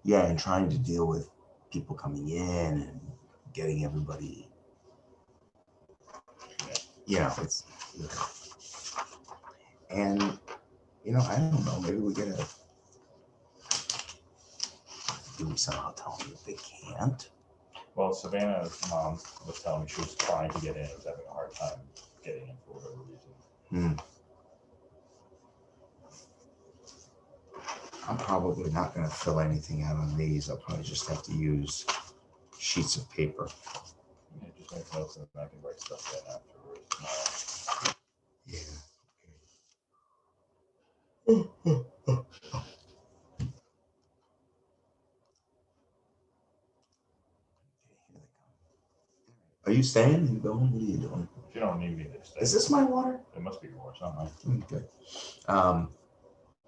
Yeah, and trying to deal with people coming in and getting everybody, it's, and, I don't know, maybe we gotta, do we somehow tell them that they can't? Well, Savannah's mom was telling me she was trying to get in, was having a hard time getting in for whatever reason. I'm probably not going to fill anything out on these. I'll probably just have to use sheets of paper. Yeah, just make notes and I can write stuff down afterwards. Yeah. Are you staying? Are you going? What are you doing? If you don't need me to stay. Is this my water? It must be yours, not mine. Okay.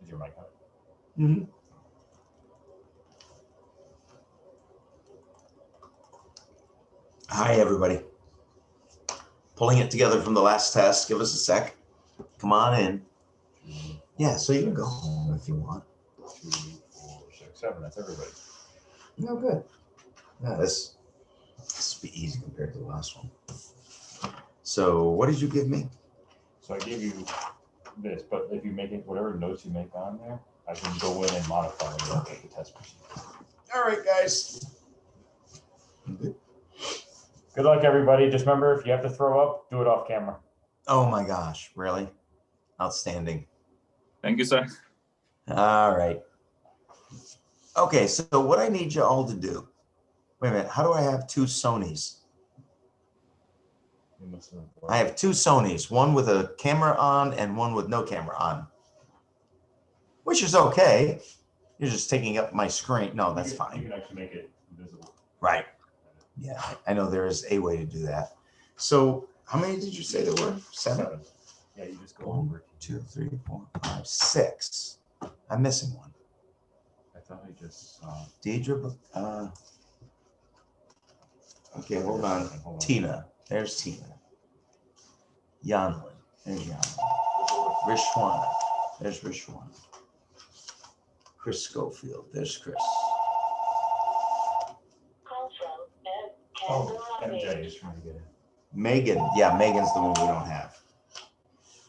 Is your mic on? Mm-hmm. Hi, everybody. Pulling it together from the last test. Give us a sec. Come on in. Yeah, so you can go home if you want. 2, 4, 6, 7. That's everybody. No, good. Yeah, this will be easy compared to the last one. So what did you give me? So I gave you this, but if you make it, whatever notes you make on there, I can go in and modify the test procedure. All right, guys. Good. Good luck, everybody. Just remember, if you have to throw up, do it off camera. Oh my gosh, really? Outstanding. Thank you, sir. All right. Okay, so what I need you all to do, wait a minute, how do I have two Sonys? I have two Sonys, one with a camera on and one with no camera on, which is okay. You're just taking up my screen. No, that's fine. You can actually make it visible. Right. Yeah, I know there is a way to do that. So how many did you say there were? 7? Yeah, you just go 1, over. 2, 3, 4, 5, 6. I'm missing one. I thought I just saw. Deidre, okay, hold on. Tina, there's Tina. Yanlin, there's Yanlin. Rishwana, there's Rishwana. Chris Schofield, there's Chris. Oh, MJ is trying to get in. Megan, yeah, Megan's the one we don't have.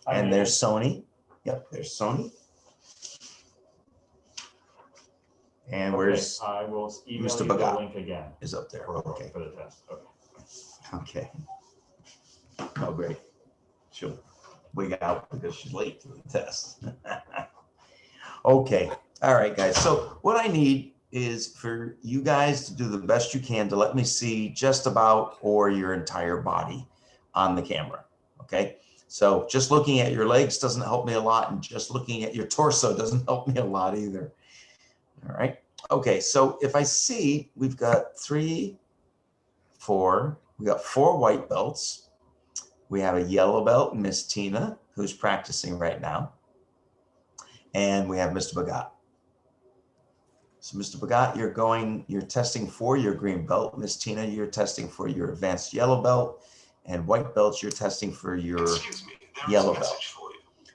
And there's Sony. Yep, there's Sony. And where's I will email Mr. you the Bagat link again. is up there. Okay. For the test. Okay. Okay. Oh, great. She'll wig out because she's late to the test. Okay. All right, guys. So what I need is for you guys to do the best you can to let me see just about or your entire body on the camera. Okay. So just looking at your legs doesn't help me a lot, and just looking at your torso doesn't help me a lot either. All right. Okay. So if I see we've got 3, 4, we got 4 white belts. We have a yellow belt, Miss Tina, who's practicing right now. And we have Mr. Bagat. So Mr. Bagat, you're testing for your green belt. Miss Tina, you're testing for your advanced yellow belt. And white belts, you're testing for your yellow belt.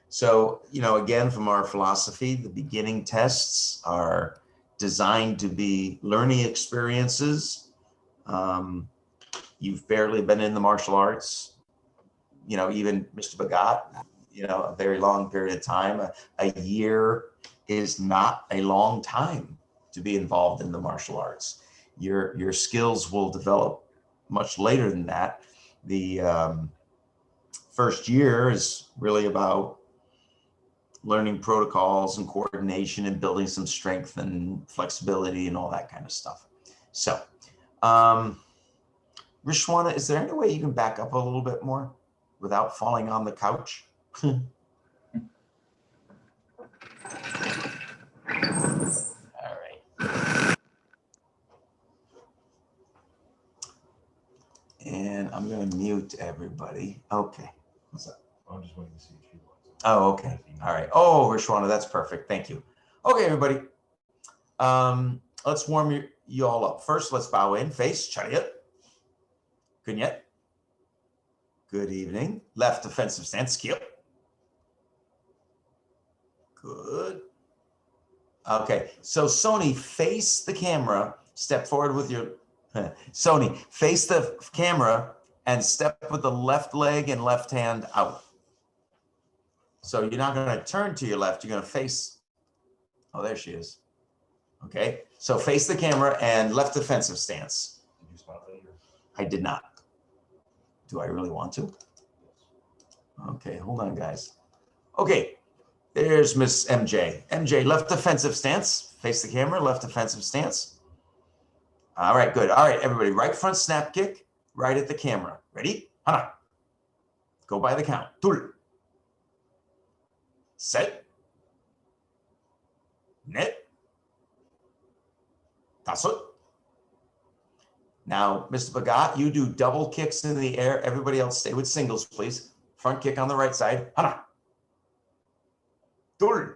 So, again, from our philosophy, the beginning tests are designed to be learning experiences. You've barely been in the martial arts. Even Mr. Bagat, a very long period of time. A year is not a long time to be involved in the martial arts. Your skills will develop much later than that. The first year is really about learning protocols and coordination and building some strength and flexibility and all that kind of stuff. So, Rishwana, is there any way you can back up a little bit more without falling on the couch? All right. And I'm going to mute everybody. Okay. What's up? I'm just waiting to see if she wants. Oh, okay. All right. Oh, Rishwana, that's perfect. Thank you. Okay, everybody. Let's warm you all up. First, let's bow in. Face, Chariot. Kunyat. Good evening. Left defensive stance, Kyo. Good. Okay, so Sony, face the camera, step forward with your, Sony, face the camera and step with the left leg and left hand out. So you're not gonna turn to your left, you're gonna face, oh, there she is. Okay, so face the camera and left defensive stance. Did you spot that? I did not. Do I really want to? Okay, hold on, guys. Okay, there's Miss MJ. MJ, left defensive stance. Face the camera, left defensive stance. All right, good. All right, everybody, right front snap kick, right at the camera. Ready? Hana. Go by the count. Tul. Set. Net. Tasut. Now, Mr. Bhagat, you do double kicks in the air. Everybody else stay with singles, please. Front kick on the right side. Hana. Tul.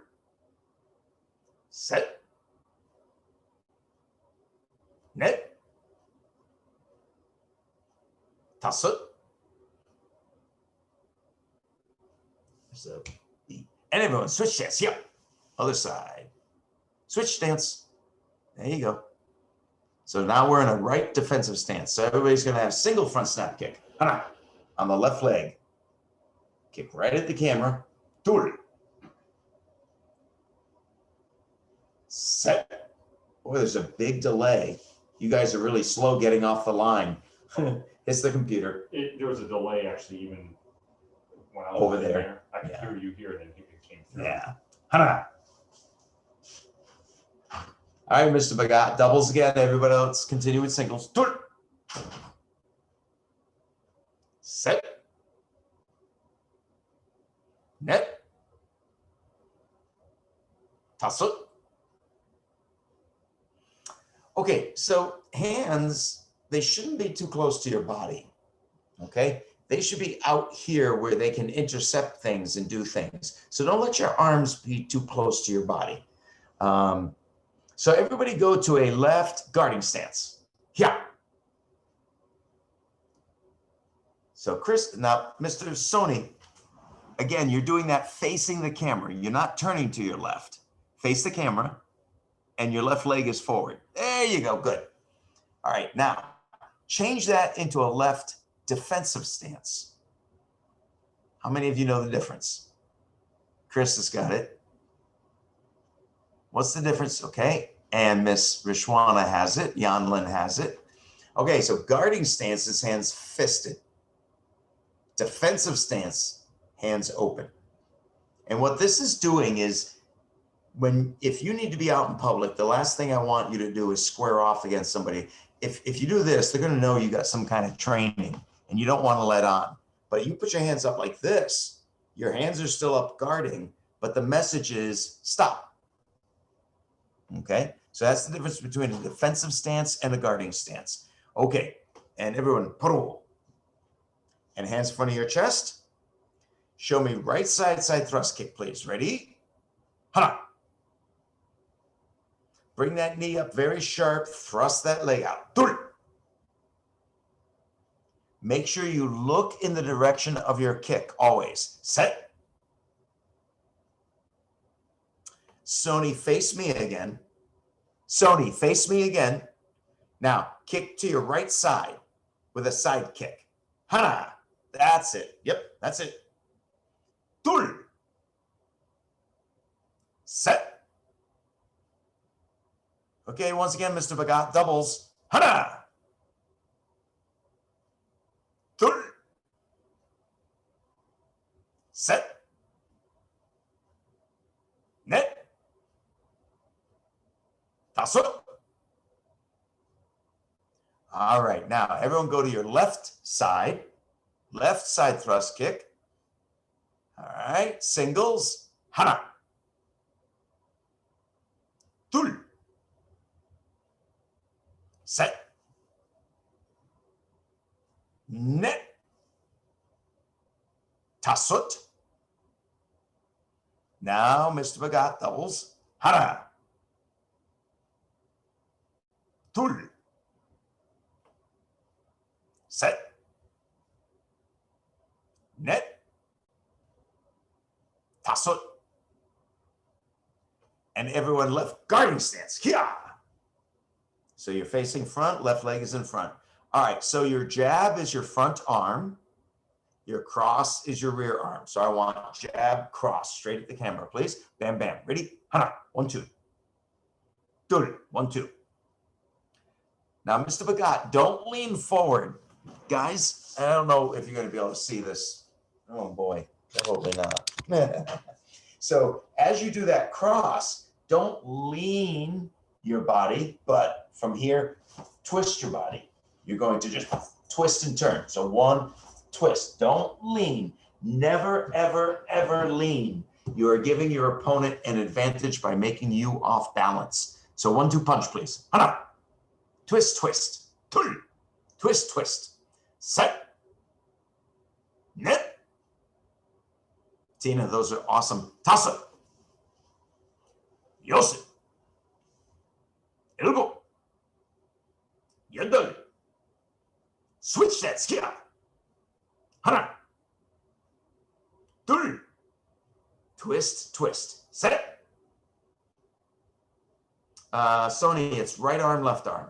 Set. Net. Tasut. So, and everyone switch stance. Yep. Other side. Switch stance. There you go. So now we're in a right defensive stance. So everybody's going to have single front snap kick. Hana. On the left leg. Kick right at the camera. Tul. Set. Boy, there's a big delay. You guys are really slow getting off the line. It's the computer. There was a delay actually, even when I was Over in there. I could Yeah. hear you here, and then it came through. Yeah. Hana. All right, Mr. Bhagat. Doubles again. Everybody else continue with singles. Tul. Set. Net. Tasut. Okay, so hands, they shouldn't be too close to your body, okay? They should be out here where they can intercept things and do things. So don't let your arms be too close to your body. So everybody go to a left guarding stance. Yeah. So Chris, now Mr. Sony, again, you're doing that facing the camera. You're not turning to your left. Face the camera and your left leg is forward. There you go, good. All right, now change that into a left defensive stance. How many of you know the difference? Chris has got it. What's the difference? Okay, and Miss Rishwana has it. Yanlin has it. Okay, so guarding stance is hands fisted. Defensive stance, hands open. And what this is doing is if you need to be out in public, the last thing I want you to do is square off against somebody. If you do this, they're going to know you got some kind of training and you don't want to let on. But you put your hands up like this, your hands are still up guarding, but the message is stop. Okay, so that's the difference between a defensive stance and a guarding stance. Okay, and everyone, paro. And hands in front of your chest. Show me right side thrust kick, please. Ready? Hana. Bring that knee up very sharp. Thrust that leg out. Make sure you look in the direction of your kick always. Set. Sony, face me again. Sony, face me again. Now, kick to your right side with a side kick. Hana. That's it. Yep, that's it. Tul. Set. Okay, once again, Mr. Bhagat, doubles. Hana. Tul. Set. Net. Tasut. All right, now everyone go to your left side thrust kick. All right, singles. Hana. Tul. Set. Net. Tasut. Now, Mr. Bhagat doubles. Hana. Tul. Set. Net. Tasut. And everyone left guarding stance. Kia. So you're facing front, left leg is in front. All right, so your jab is your front arm. Your cross is your rear arm. So I want jab, cross, straight at the camera, please. Bam, bam. Ready? Hana. 1, 2. Do it. 1, 2. Now, Mr. Bhagat, don't lean forward. Guys, I don't know if you're going to be able to see this. Oh, boy. Probably not. So as you do that cross, don't lean your body, but from here, twist your body. You're going to just twist and turn. So 1, twist. Don't lean. Never, ever, ever lean. You are giving your opponent an advantage by making you off balance. So 1, 2 punch, please. Hana. Twist, twist. Twist, twist. Set. Net. Tina, those are awesome. Tasa. Yosu. Elbow. Yadal. Switch that skia. Hana. Dul. Twist, twist. Set. Sony, it's right arm, left arm.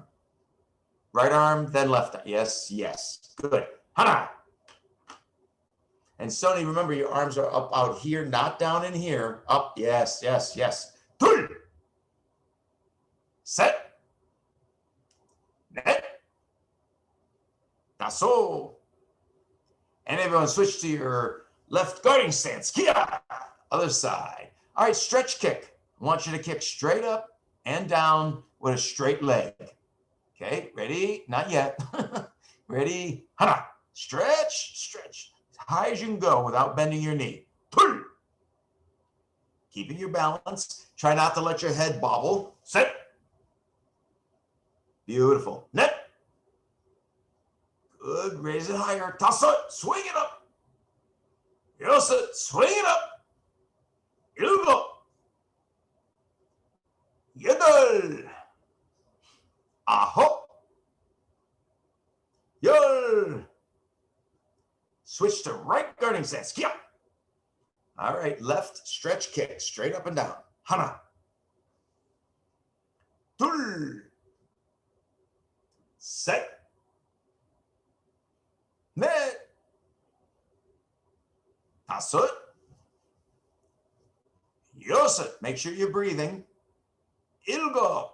Right arm, then left arm. Yes, yes. Good. Hana. And Sony, remember your arms are up out here, not down in here. Up. Yes, yes, yes. Dul. Set. Net. Tasso. And everyone switch to your left guarding stance. Kia. Other side. All right, stretch kick. I want you to kick straight up and down with a straight leg. Okay, ready? Not yet. Ready? Hana. Stretch, stretch. As high as you can go without bending your knee. Pull. Keeping your balance. Try not to let your head bobble. Set. Beautiful. Net. Good. Raise it higher. Toss it. Swing it up. Yes, swing it up. Ilgo. Yedal. Aho. Yol. Switch to right guarding stance. Kia. All right, left stretch kick, straight up and down. Hana. Tul. Set. Net. Tasut. Yosit. Make sure you're breathing. Ilgo.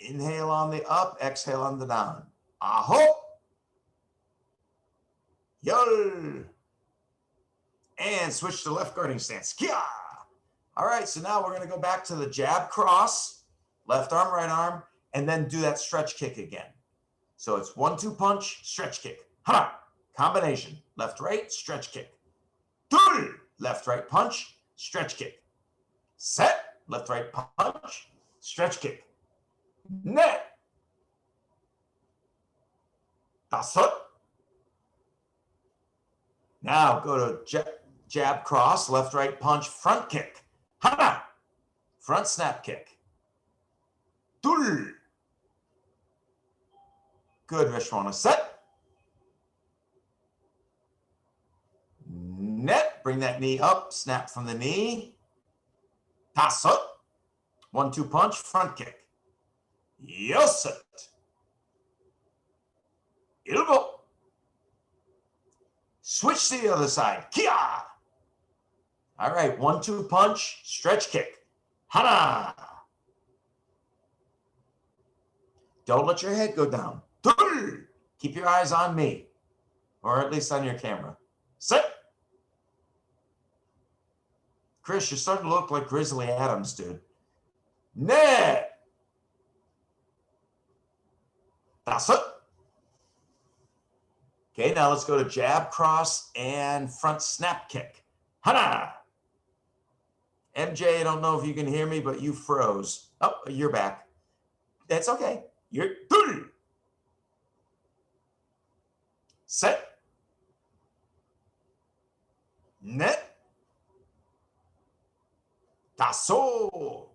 Inhale on the up, exhale on the down. Aho. Yol. And switch to left guarding stance. Kia. All right, so now we're going to go back to the jab cross, left arm, right arm, and then do that stretch kick again. So it's 1, 2 punch, stretch kick. Ha! Combination. Left, right, stretch kick. Dul! Left, right punch, stretch kick. Set. Left, right punch, stretch kick. Net. Tasut. Now go to jab cross, left, right punch, front kick. Hana. Front snap kick. Dul. Good, Vishwana. Set. Net. Bring that knee up, snap from the knee. Tasut. 1, 2 punch, front kick. Yosit. Ilgo. Switch to the other side. Kia. All right, 1, 2 punch, stretch kick. Hana. Don't let your head go down. Keep your eyes on me, or at least on your camera. Set. Chris, you're starting to look like Grizzly Adams, dude. Net. That's it. Okay, now let's go to jab cross and front snap kick. Hana. MJ, I don't know if you can hear me, but you froze. Oh, you're back. That's okay. You're set. Net. Tasso.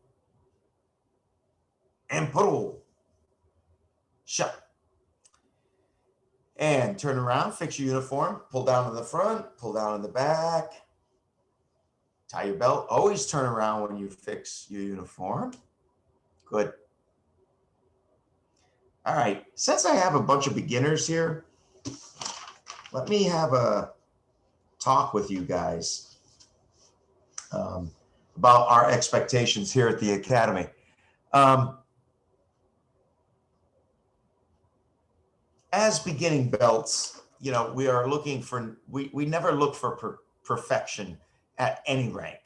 Emporo. Shut. And turn around, fix your uniform, pull down in the front, pull down in the back. Tie your belt. Always turn around when you fix your uniform. Good. All right. Since I have a bunch of beginners here, let me have a talk with you guys about our expectations here at the Academy. As beginning belts, you know, we are looking for, we never look for perfection at any rank.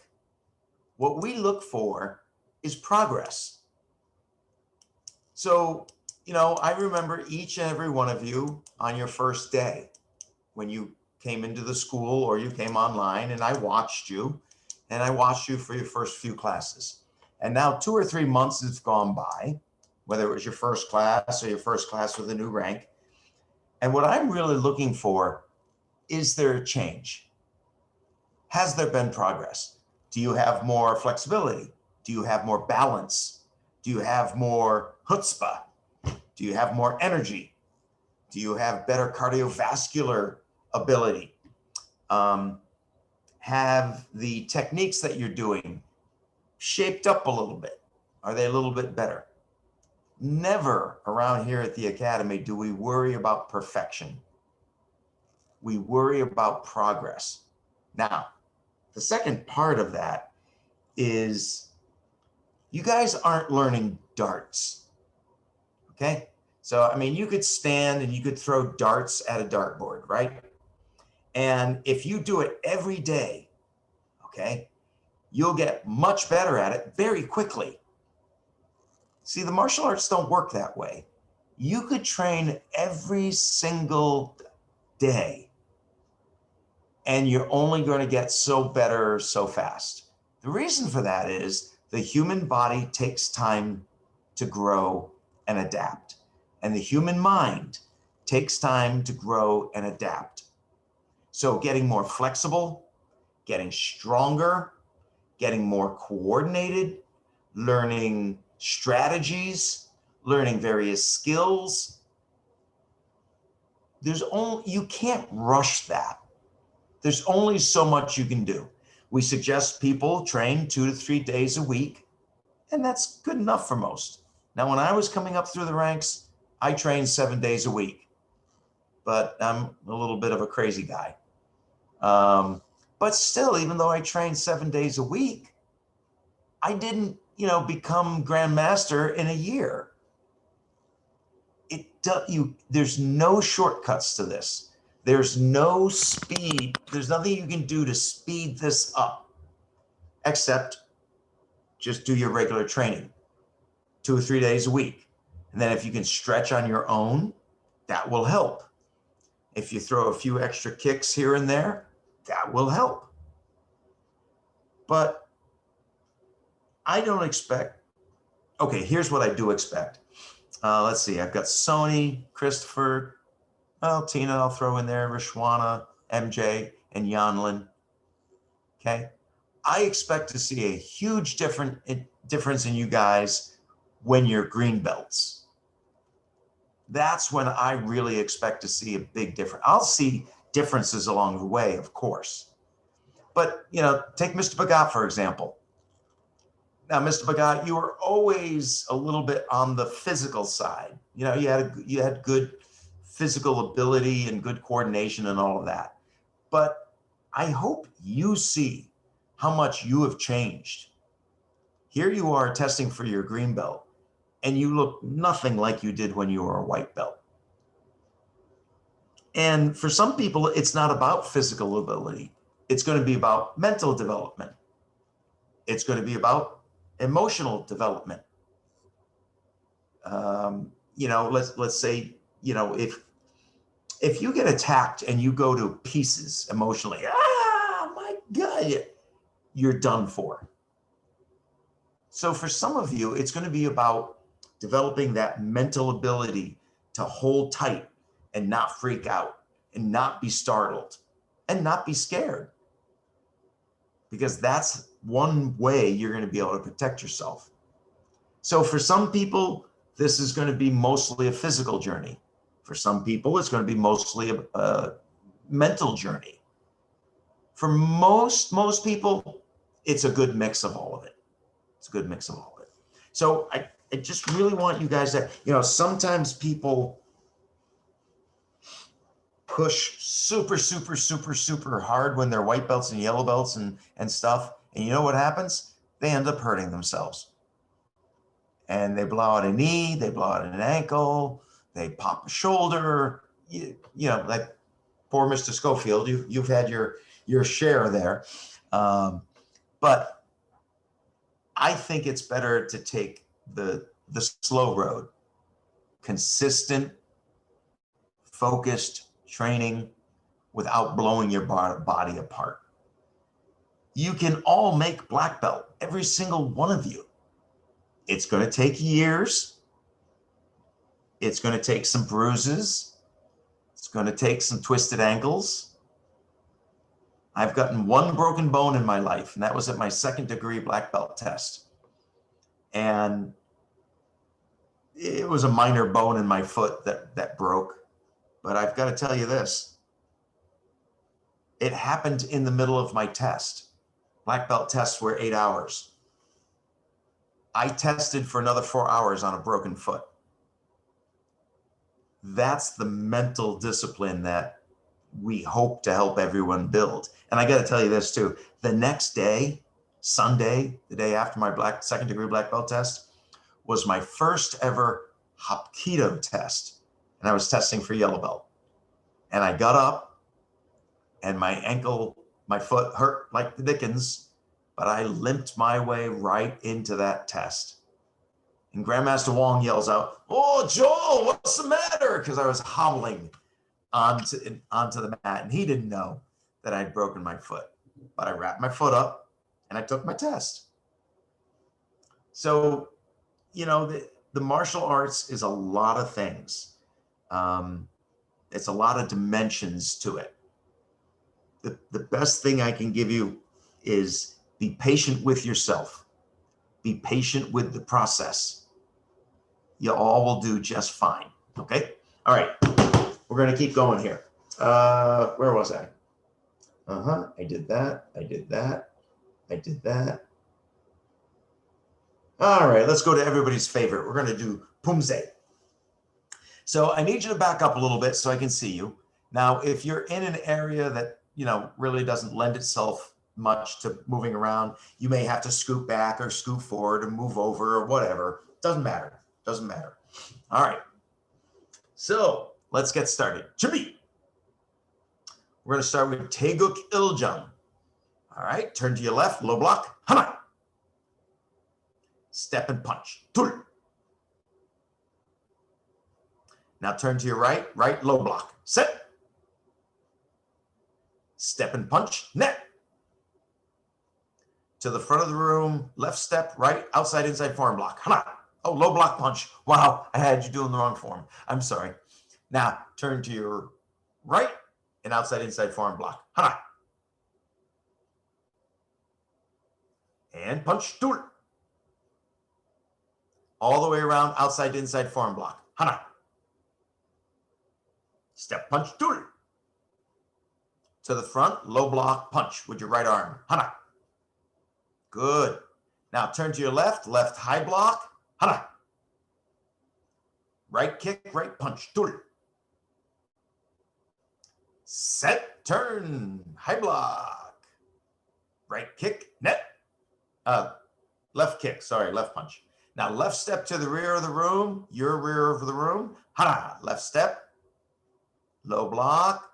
What we look for is progress. So, you know, I remember each and every one of you on your first day when you came into the school or you came online, and I watched you for your first few classes. And now 2 or 3 months have gone by, whether it was your first class or your first class with a new rank. And what I'm really looking for, is there a change? Has there been progress? Do you have more flexibility? Do you have more balance? Do you have more chutzpah? Do you have more energy? Do you have better cardiovascular ability? Have the techniques that you're doing shaped up a little bit? Are they a little bit better? Never around here at the Academy do we worry about perfection. We worry about progress. Now, the second part of that is you guys aren't learning darts, okay? So, I mean, you could stand and you could throw darts at a dartboard, right? And if you do it every day, okay, you'll get much better at it very quickly. See, the martial arts don't work that way. You could train every single day, and you're only going to get so better so fast. The reason for that is the human body takes time to grow and adapt, and the human mind takes time to grow and adapt. So getting more flexible, getting stronger, getting more coordinated, learning strategies, learning various skills. You can't rush that. There's only so much you can do. We suggest people train 2 to 3 days a week, and that's good enough for most. Now, when I was coming up through the ranks, I trained 7 days a week, but I'm a little bit of a crazy guy. But still, even though I trained 7 days a week, I didn't, become grandmaster in a year. There's no shortcuts to this. There's no speed. There's nothing you can do to speed this up, except just do your regular training 2 or 3 days a week. And then if you can stretch on your own, that will help. If you throw a few extra kicks here and there, that will help. But I don't expect, okay, here's what I do expect. Let's see, I've got Sony, Christopher, Tina, I'll throw in there, Rishwana, MJ, and Yanlin. Okay. I expect to see a huge difference in you guys when you're green belts. That's when I really expect to see a big difference. I'll see differences along the way, of course. But, take Mr. Bhagat, for example. Now, Mr. Bhagat, you were always a little bit on the physical side. You had good physical ability and good coordination and all of that. But I hope you see how much you have changed. Here you are testing for your green belt, and you look nothing like you did when you were a white belt. And for some people, it's not about physical ability. It's going to be about mental development. It's going to be about emotional development. Let's say, if you get attacked and you go to pieces emotionally, my God, you're done for. So for some of you, it's going to be about developing that mental ability to hold tight and not freak out and not be startled and not be scared. Because that's one way you're going to be able to protect yourself. So for some people, this is going to be mostly a physical journey. For some people, it's going to be mostly a mental journey. For most people, it's a good mix of all of it. It's a good mix of all of it. So I just really want you guys to, sometimes people push super, super, super, super hard when they're white belts and yellow belts and stuff. And you know what happens? They end up hurting themselves. And they blow out a knee, they blow out an ankle, they pop a shoulder, like poor Mr. Schofield, you've had your share there. But I think it's better to take the slow road, consistent, focused training without blowing your body apart. You can all make black belt, every single one of you. It's going to take years. It's going to take some bruises. It's going to take some twisted ankles. I've gotten one broken bone in my life, and that was at my 2nd degree black belt test. And it was a minor bone in my foot that broke. But I've got to tell you this. It happened in the middle of my test. Black belt tests were 8 hours. I tested for another 4 hours on a broken foot. That's the mental discipline that we hope to help everyone build. And I got to tell you this too. The next day, Sunday, the day after my 2nd degree black belt test, was my first ever Hapkido test. And I was testing for yellow belt. And I got up and my ankle, my foot hurt like the dickens, but I limped my way right into that test. And Grandmaster Wong yells out, "Oh, Joel, what's the matter?" Because I was hobbling onto the mat, and he didn't know that I'd broken my foot. But I wrapped my foot up and I took my test. So, the martial arts is a lot of things. It's a lot of dimensions to it. The best thing I can give you is be patient with yourself. Be patient with the process. You all will do just fine. Okay? All right. We're going to keep going here. Where was I? I did that. I did that. I did that. All right. Let's go to everybody's favorite. We're going to do Pumse. So I need you to back up a little bit so I can see you. Now, if you're in an area that, really doesn't lend itself much to moving around, you may have to scoot back or scoot forward or move over or whatever. Doesn't matter. Doesn't matter. All right. So let's get started. Chibi. We're going to start with Taeguk Iljang. All right. Turn to your left, low block. Hana. Step and punch. Tul. Now turn to your right, low block. Set. Step and punch. Net. To the front of the room, left step, right, outside, inside, forearm block. Hana. Oh, low block punch. Wow, I had you doing the wrong form. I'm sorry. Now turn to your right and outside, inside, forearm block. Hana. And punch. Tul. All the way around, outside, inside, forearm block. Hana. Step punch. Tul. To the front, low block punch with your right arm. Hana. Good. Now turn to your left high block. Hana. Right kick, right punch. Tul. Set, turn, high block. Right kick, net. Left kick, sorry, left punch. Now left step to the rear of the room, your rear of the room. Hana. Left step, low block.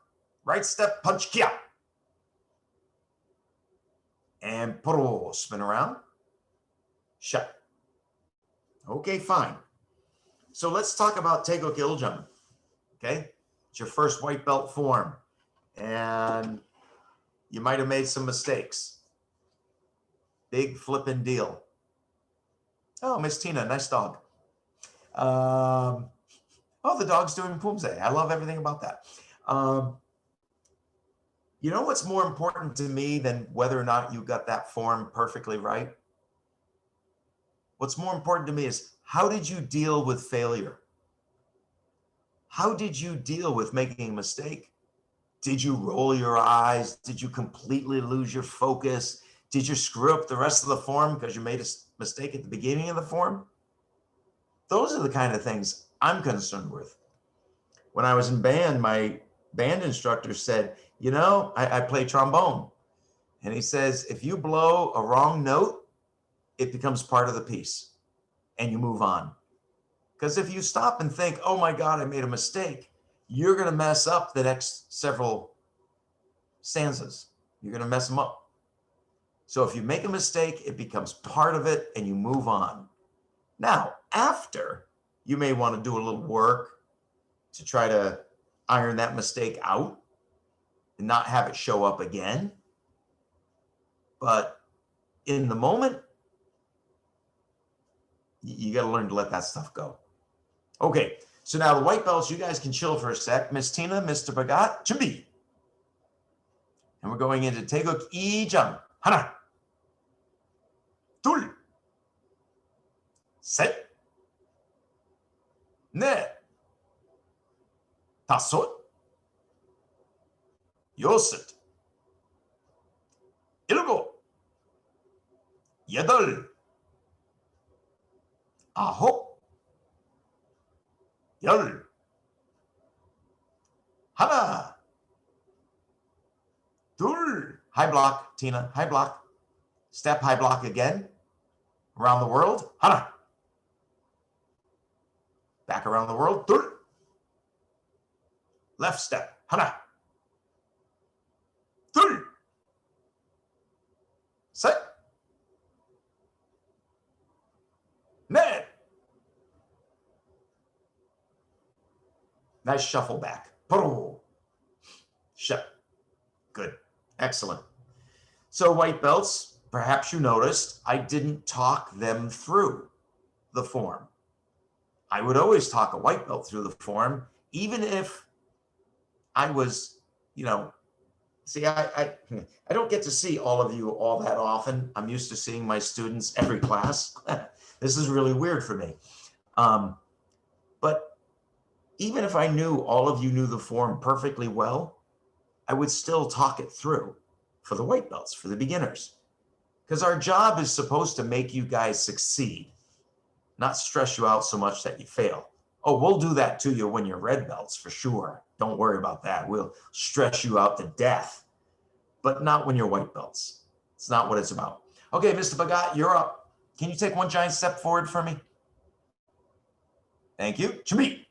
Right step, punch, kia. And puro, spin around. Shut. Okay, fine. So let's talk about Taeguk Iljang. Okay? It's your first white belt form. And you might have made some mistakes. Big flipping deal. Oh, Miss Tina, nice dog. Oh, the dog's doing Pumse. I love everything about that. You know what's more important to me than whether or not you got that form perfectly right? What's more important to me is, how did you deal with failure? How did you deal with making a mistake? Did you roll your eyes? Did you completely lose your focus? Did you screw up the rest of the form because you made a mistake at the beginning of the form? Those are the kind of things I'm concerned with. When I was in band, my band instructor said, you know, I play trombone. And he says, if you blow a wrong note, it becomes part of the piece and you move on. Because if you stop and think, oh my God, I made a mistake, you're going to mess up the next several stanzas. You're going to mess them up. So if you make a mistake, it becomes part of it and you move on. Now, after, you may want to do a little work to try to iron that mistake out and not have it show up again. But in the moment, you got to learn to let that stuff go. Okay, so now the white belts, you guys can chill for a sec. Miss Tina, Mr. Bhagat, Chumbi. And we're going into Teguk Ijam. Hana. Tul. Set. Ne. Tasot. Yosit. Ilgo. Yadal. Aho. Yal. Hana. Dul. High block, Tina. High block. Step high block again. Around the world. Hana. Back around the world. Dul. Left step. Hana. Dul. Set. Ned. Nice shuffle back. Shut. Good. Excellent. So white belts, perhaps you noticed I didn't talk them through the form. I would always talk a white belt through the form, even if I was, you know, see, I don't get to see all of you all that often. I'm used to seeing my students every class. This is really weird for me. But even if I knew all of you knew the form perfectly well, I would still talk it through for the white belts, for the beginners. Because our job is supposed to make you guys succeed, not stress you out so much that you fail. Oh, we'll do that to you when you're red belts for sure. Don't worry about that. We'll stress you out to death, but not when you're white belts. It's not what it's about. Okay, Mr. Bhagat, you're up. Can you take one giant step forward for me? Thank you. Chumi.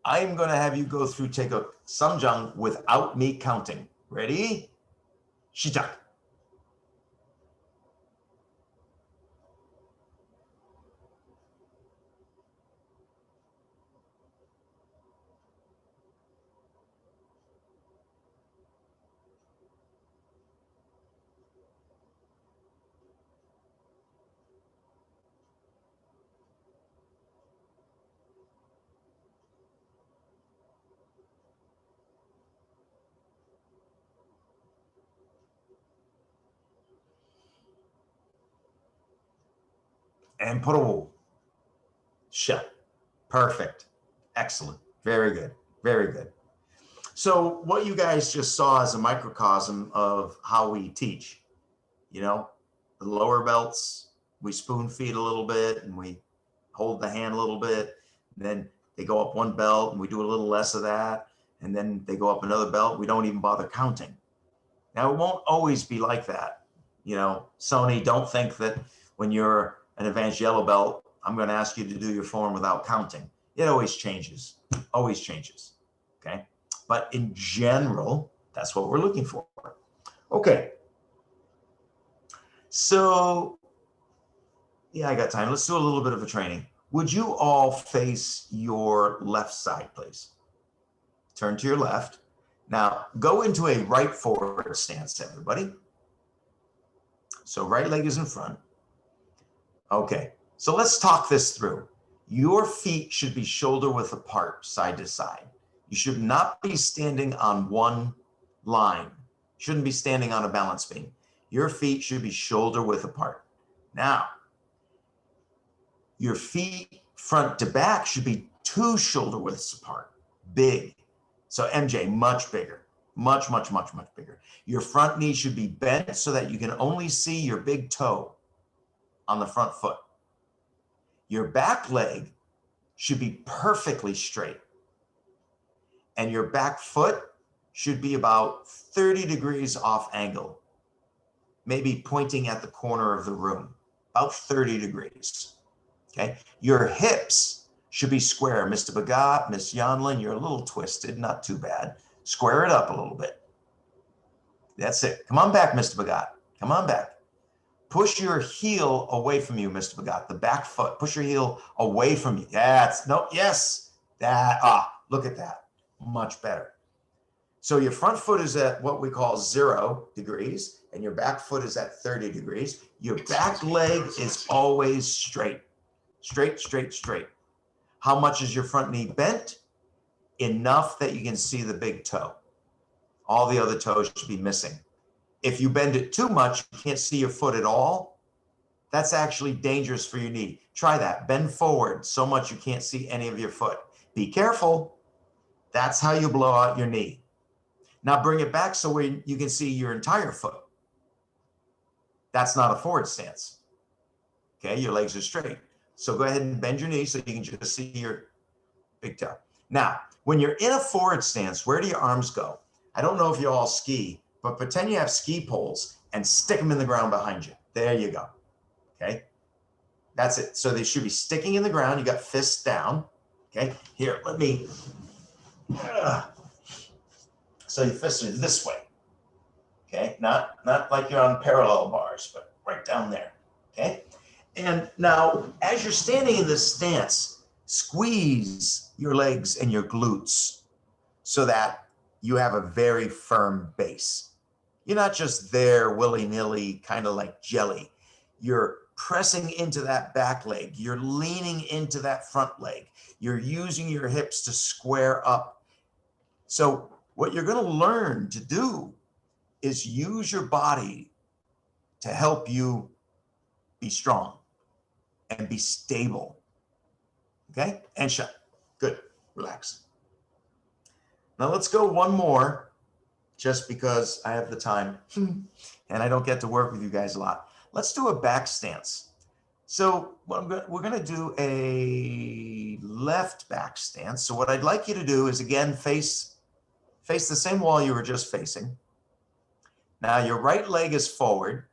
I'm going to have you go through Teguk Samjang without me counting. Ready? Shitak. And put a wool. Shut. Perfect. Excellent. Very good. Very good. So what you guys just saw is a microcosm of how we teach. You know, the lower belts, we spoon feed a little bit and we hold the hand a little bit. Then they go up one belt and we do a little less of that. And then they go up another belt. We don't even bother counting. Now, it won't always be like that. You know, Sony, don't think that when you're an advanced yellow belt, I'm going to ask you to do your form without counting. It always changes, okay? But in general, that's what we're looking for. Okay. So, yeah, I got time. Let's do a little bit of a training. Would you all face your left side, please? Turn to your left. Now, go into a right forward stance, everybody. So right leg is in front. Okay, so let's talk this through. Your feet should be shoulder width apart, side to side. You should not be standing on one line. You shouldn't be standing on a balance beam. Your feet should be shoulder width apart. Now, your feet front to back should be 2 shoulder widths apart, big. So MJ, much bigger. Much, much, much, much bigger. Your front knee should be bent so that you can only see your big toe on the front foot. Your back leg should be perfectly straight. And your back foot should be about 30 degrees off angle, maybe pointing at the corner of the room, about 30 degrees. Okay. Your hips should be square. Mr. Bagat, Miss Yanlin, you're a little twisted, not too bad. Square it up a little bit. That's it. Come on back, Mr. Bagat. Come on back. Push your heel away from you, Mr. Bagat. The back foot. Push your heel away from you. That's no, yes. That, look at that. Much better. So your front foot is at what we call 0 degrees, and your back foot is at 30 degrees. Your back leg is always straight. Straight, straight, straight. How much is your front knee bent? Enough that you can see the big toe. All the other toes should be missing. If you bend it too much, you can't see your foot at all. That's actually dangerous for your knee. Try that. Bend forward so much you can't see any of your foot. Be careful. That's how you blow out your knee. Now bring it back so where you can see your entire foot. That's not a forward stance. Okay, your legs are straight. So go ahead and bend your knee so you can just see your big toe. Now, when you're in a forward stance, where do your arms go? I don't know if you all ski, but pretend you have ski poles and stick them in the ground behind you. There you go. Okay, that's it. So they should be sticking in the ground. You got fists down. Okay, here, let me. So your fists are this way. Okay, not like you're on parallel bars, but right down there. Okay, and now as you're standing in this stance, squeeze your legs and your glutes so that you have a very firm base. You're not just there willy-nilly, kind of like jelly. You're pressing into that back leg. You're leaning into that front leg. You're using your hips to square up. So what you're going to learn to do is use your body to help you be strong and be stable. Okay? And shut. Good. Relax. Now let's go one more, just because I have the time and I don't get to work with you guys a lot. Let's do a back stance. So we're going to do a left back stance. So what I'd like you to do is, again, face the same wall you were just facing. Now your right leg is forward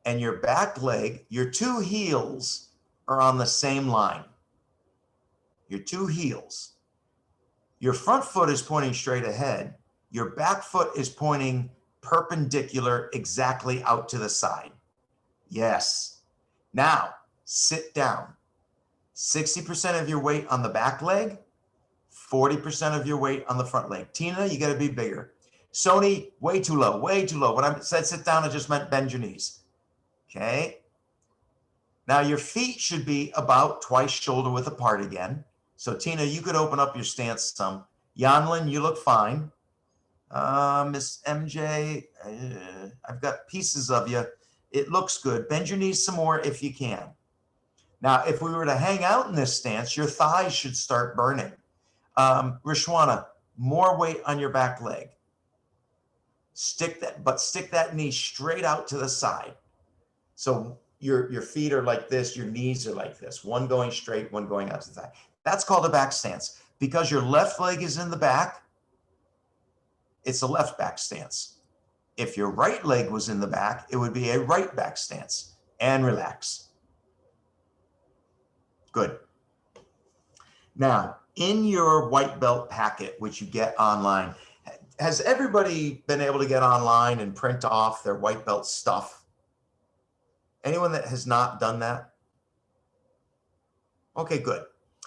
and your back leg, your two heels are on the same line. Your two heels. Your front foot is pointing straight ahead. Your back foot is pointing perpendicular exactly out to the side. Yes. Now, sit down. 60% of your weight on the back leg, 40% of your weight on the front leg. Tina, you got to be bigger. Sony, way too low, way too low. When I said sit down, I just meant bend your knees. Okay. Now, your feet should be about twice shoulder width apart again. So Tina, you could open up your stance some. Yanlin, you look fine. Miss MJ, I've got pieces of you. It looks good. Bend your knees some more if you can. Now, if we were to hang out in this stance, your thighs should start burning. Rishwana, more weight on your back leg. Stick that knee straight out to the side. So your feet are like this, your knees are like this. One going straight, one going out to the side. That's called a back stance. Because your left leg is in the back, it's a left back stance. If your right leg was in the back, it would be a right back stance. And relax. Good. Now, in your white belt packet, which you get online, has everybody been able to get online and print off their white belt stuff? Anyone that has not done that? Okay, good.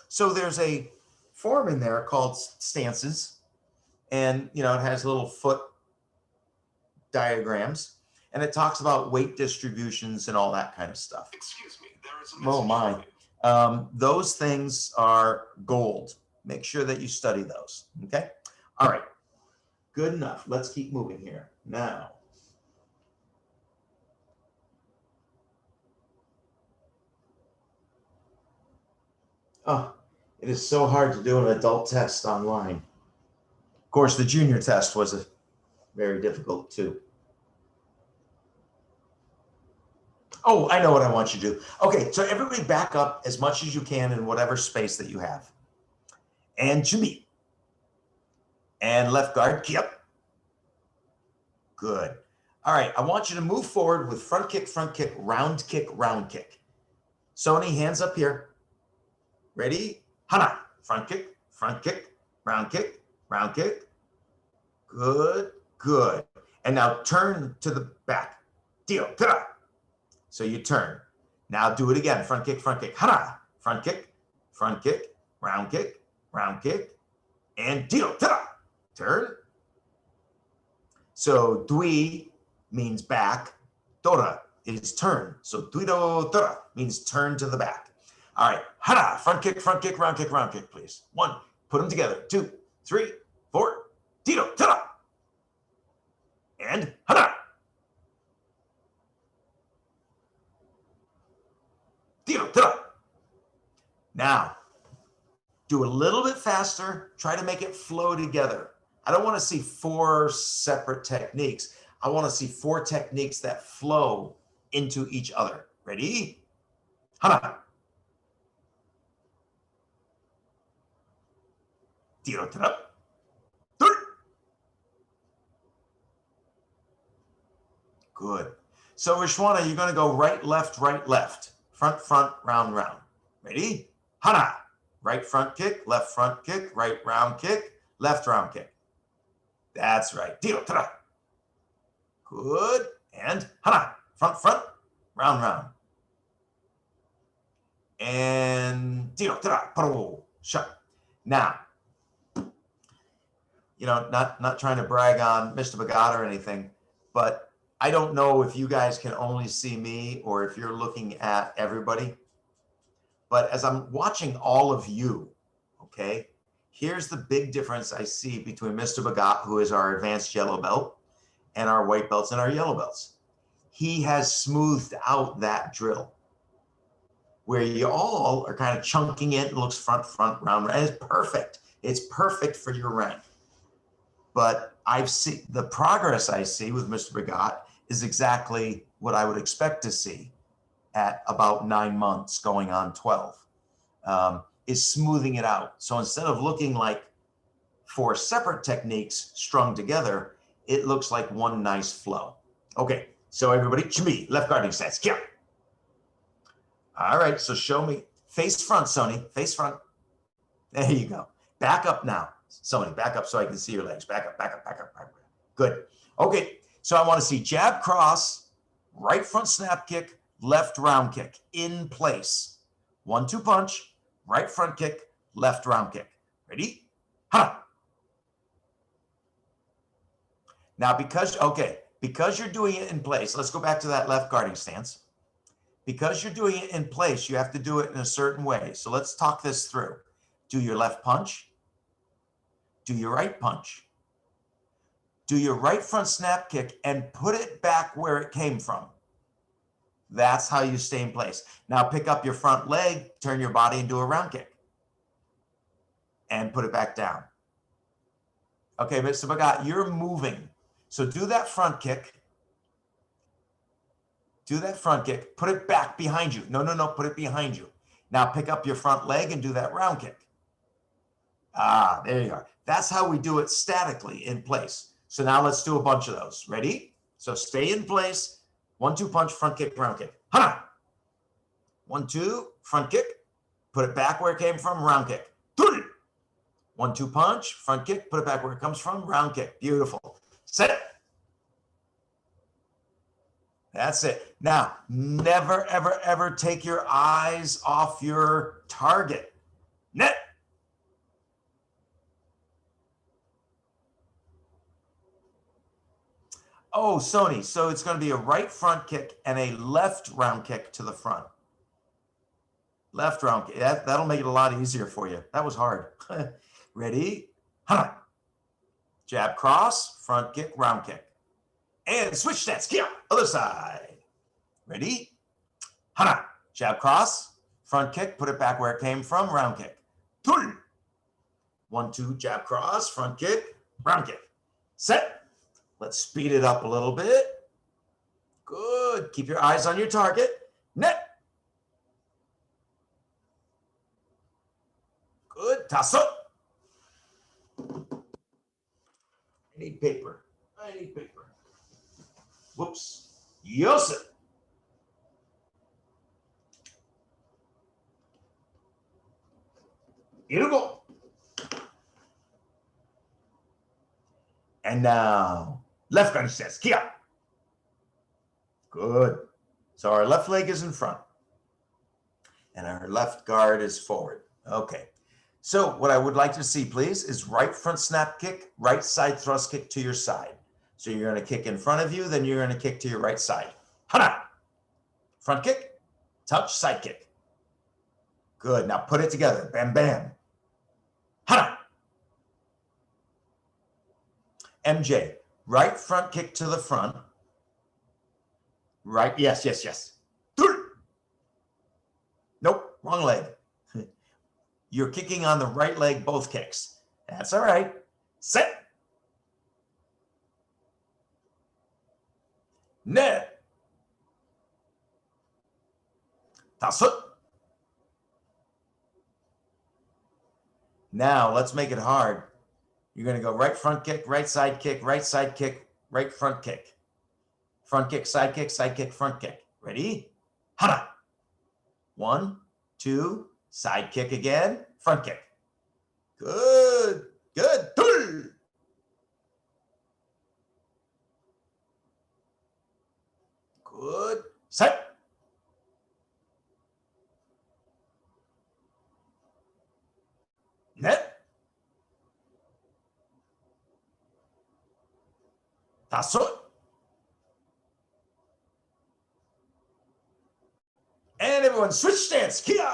So there's a form in there called stances, and it has little foot diagrams, and it talks about weight distributions and all that kind of stuff. Excuse me, there is a Oh message my. Those things are gold. Make sure that you study those. Okay. All right. Good enough. Let's keep moving here. Now, oh, it is so hard to do an adult test online. course, the junior test was very difficult too. Oh, I know what I want you to do. Okay, so everybody back up as much as you can in whatever space that you have. And Jumi. And left guard, Kiep. Good. All right, I want you to move forward with front kick, round kick, round kick. Sony, hands up here. Ready? Hana. Front kick, round kick, round kick. Good, good. And now turn to the back. Deal, ta-da. So you turn. Now do it again. Front kick, hana. Front kick, round kick, and deal, ta-da. Turn. So dui means back. Tora is turn. So duido tora means turn to the back. All right. Hana. Front kick, round kick, please. 1. Put them together. 2, 3, 4. Dido, tada. And hana. Dido, tada. Now, do a little bit faster. Try to make it flow together. I don't want to see 4 separate techniques. I want to see 4 techniques that flow into each other. Ready? Hana. Dido, tada. Good. So Rishwana, you're going to go right, left, front, round. Ready? Hana. Right front kick, right round kick, left round kick. That's right. Dio, tada. Good. And hana. Front, round. And dio, tada. Paro. Shut. Now, you know, not trying to brag on Mr. Bhagat or anything, but I don't know if you guys can only see me or if you're looking at everybody, but as I'm watching all of you, okay, here's the big difference I see between Mr. Bhagat, who is our advanced yellow belt, and our white belts and our yellow belts. He has smoothed out that drill where you all are kind of chunking it. It looks front, round, and it's perfect. It's perfect for your rank. But I've seen the progress I see with Mr. Bhagat is exactly what I would expect to see at about 9 months going on 12, is smoothing it out. So instead of looking like 4 separate techniques strung together, it looks like one nice flow. Okay, so everybody, Chumi, left guarding stance, yeah. All right, so show me, face front, Sony, face front. There you go. Back up now, Sony, back up so I can see your legs. Back up. Good. Okay, so I want to see jab cross, right front snap kick, left round kick in place. 1-2 punch, right front kick, left round kick. Ready? Ha! Now, because you're doing it in place, let's go back to that left guarding stance. Because you're doing it in place, you have to do it in a certain way. So let's talk this through. Do your left punch. Do your right punch. Do your right front snap kick and put it back where it came from. That's how you stay in place. Now pick up your front leg, turn your body and do a round kick. And put it back down. Okay, Mr. Bhagat, you're moving. So do that front kick. Do that front kick. Put it back behind you. No, put it behind you. Now pick up your front leg and do that round kick. Ah, there you are. That's how we do it statically in place. So now let's do a bunch of those. Ready? So stay in place. 1-2 punch, front kick, round kick. Hana! 1-2, front kick. Put it back where it came from, round kick. 1-2 punch, front kick. Put it back where it comes from, round kick. Beautiful. Set. That's it. Now, never, ever take your eyes off your target. Net. Oh, Sony, so it's going to be a right front kick and a left round kick to the front. Left round kick. That'll make it a lot easier for you. That was hard. Ready? Hana. Jab cross, front kick, round kick. And switch stance. Kia. Other side. Ready? Hana. Jab cross, front kick, put it back where it came from, round kick. 1-2, jab cross, front kick, Round kick. Set. Let's speed it up a little bit. Good. Keep your eyes on your target. Net. Good. Toss up. I need paper. I need paper. Whoops. Yosef. Here we go. And now, left guard says, Kia. Good. So our left leg is in front. And our left guard is forward. Okay. So what I would like to see, please, is right front snap kick, right side thrust kick to your side. So you're going to kick in front of you, then you're going to kick to your right side. Hana. Front kick, touch, side kick. Good. Now put it together. Bam, bam. Hana. MJ, right front kick to the front. Right. Yes, yes, yes. Nope. Wrong leg. You're kicking on the right leg, both kicks. That's all right. Set. Net. Tasut. Now let's make it hard. You're going to go right front kick, right side kick, right side kick, right front kick. Front kick, side kick, front kick. Ready? Hana. 1, 2, side kick again, front kick. Good, good. Good. Set. Net. Tasut. And everyone switch stance. Kia.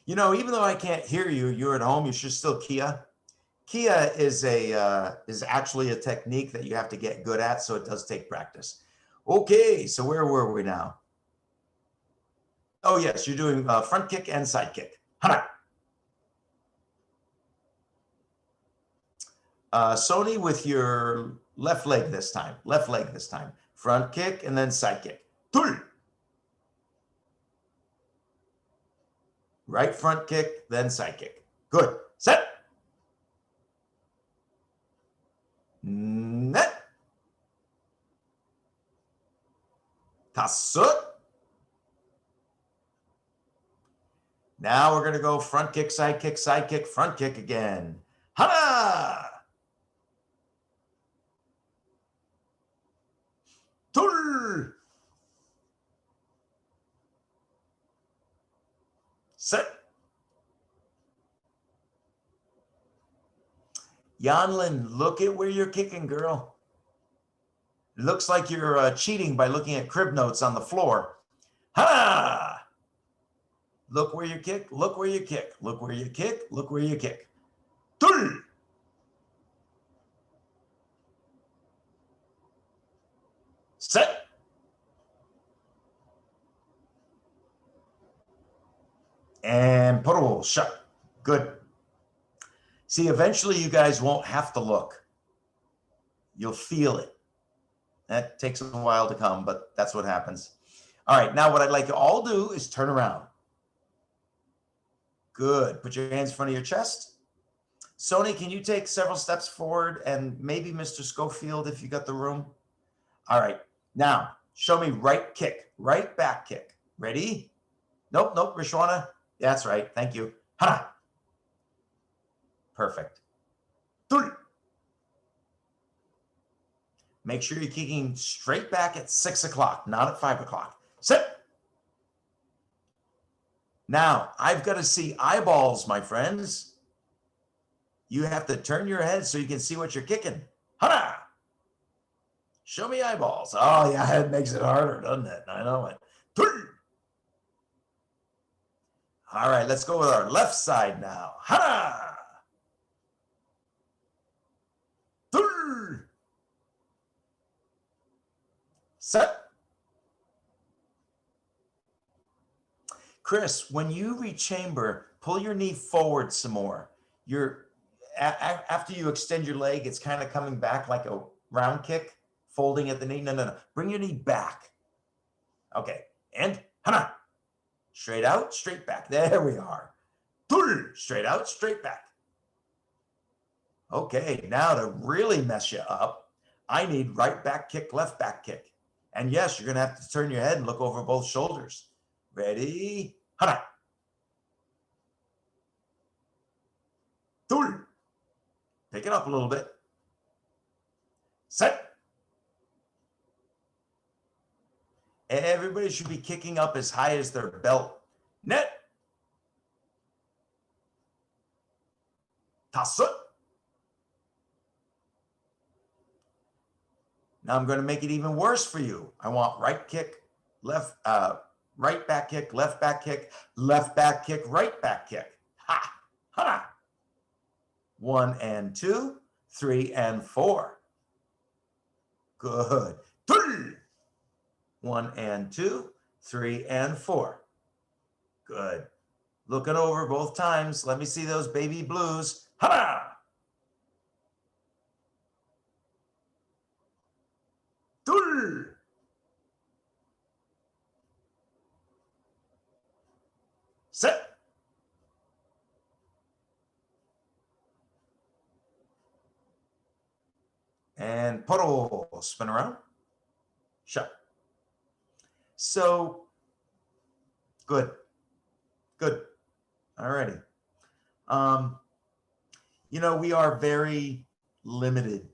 You know, even though I can't hear you, you're at home, you should still Kia. Kia is actually a technique that you have to get good at, so it does take practice. Okay, so where were we now? Oh yes, you're doing front kick and side kick. Hana. Sony with your left leg this time. Left leg this time. Front kick and then side kick. Tul. Right front kick, then side kick. Good. Set. Net. Tasut. Now we're going to go front kick, front kick again. Hana. Tul. Set. Yanlin, look at where you're kicking, girl. It looks like you're cheating by looking at crib notes on the floor. Ha! Look where you kick, look where you kick, look where you kick, look where you kick. Tul! Set. And puddle shut. Good. See, eventually you guys won't have to look. You'll feel it. That takes a while to come, but that's what happens. All right, now what I'd like you all do is turn around. Good. Put your hands in front of your chest. Sony, can you take several steps forward, and maybe Mr. Schofield if you got the room? All right. Now, show me right kick, right back kick. Ready? Nope, nope, Rishwana. That's right. Thank you. Hana. Perfect. Tul. Make sure you're kicking straight back at 6 o'clock, not at 5 o'clock. Sit. Now, I've got to see eyeballs, my friends. You have to turn your head so you can see what you're kicking. Hana. Show me eyeballs. Oh, yeah, it makes it harder, doesn't it? I know it. Tul. All right, let's go with our left side now. Hana. Tul. Set. Chris, when you rechamber, pull your knee forward some more. after you extend your leg, it's kind of coming back like a round kick, folding at the knee. No, no, no. Bring your knee back. Okay. And hana. Straight out, straight back. There we are. Straight out, straight back. Okay, now to really mess you up, I need right back kick, left back kick. And yes, you're going to have to turn your head and look over both shoulders. Ready? Hana. Pick it up a little bit. Set. Everybody should be kicking up as high as their belt. Net. Tasu. Now I'm going to make it even worse for you. I want right kick, left, right back kick, left back kick, left back kick, right back kick. Ha! Ha! 1 and 2, 3 and 4. Good. 1 and 2, 3 and 4. Good. Looking over both times. Let me see those baby blues. Ha! Set. And poro, spin around. Shut. So, good. Good. All righty. You know, we are very limited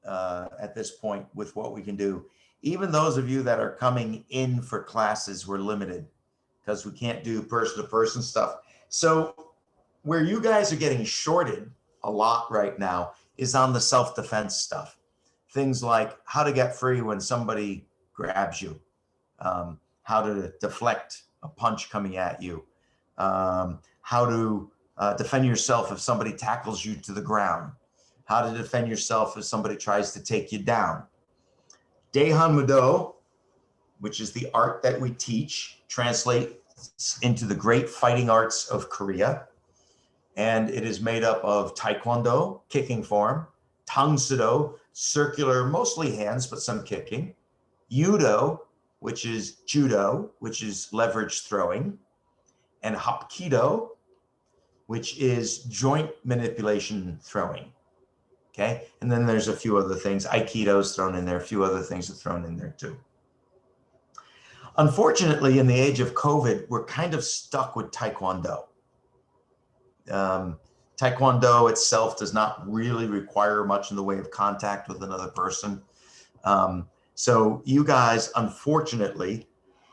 at this point with what we can do. Even those of you that are coming in for classes, we're limited because we can't do person-to-person stuff. So where you guys are getting shorted a lot right now is on the self-defense stuff. Things like how to get free when somebody grabs you, how to deflect a punch coming at you, how to defend yourself if somebody tackles you to the ground, how to defend yourself if somebody tries to take you down. Daehan Mudo, which is the art that we teach, translates into the great fighting arts of Korea. And it is made up of Taekwondo, kicking form, Tang Soo, circular, mostly hands, but some kicking, Judo, which is judo, which is leverage throwing, and Hapkido, which is joint manipulation throwing. Okay, and then there's a few other things. Aikido's thrown in there, a few other things are thrown in there too. Unfortunately, in the age of COVID, we're kind of stuck with Taekwondo. Taekwondo itself does not really require much in the way of contact with another person. So you guys, unfortunately,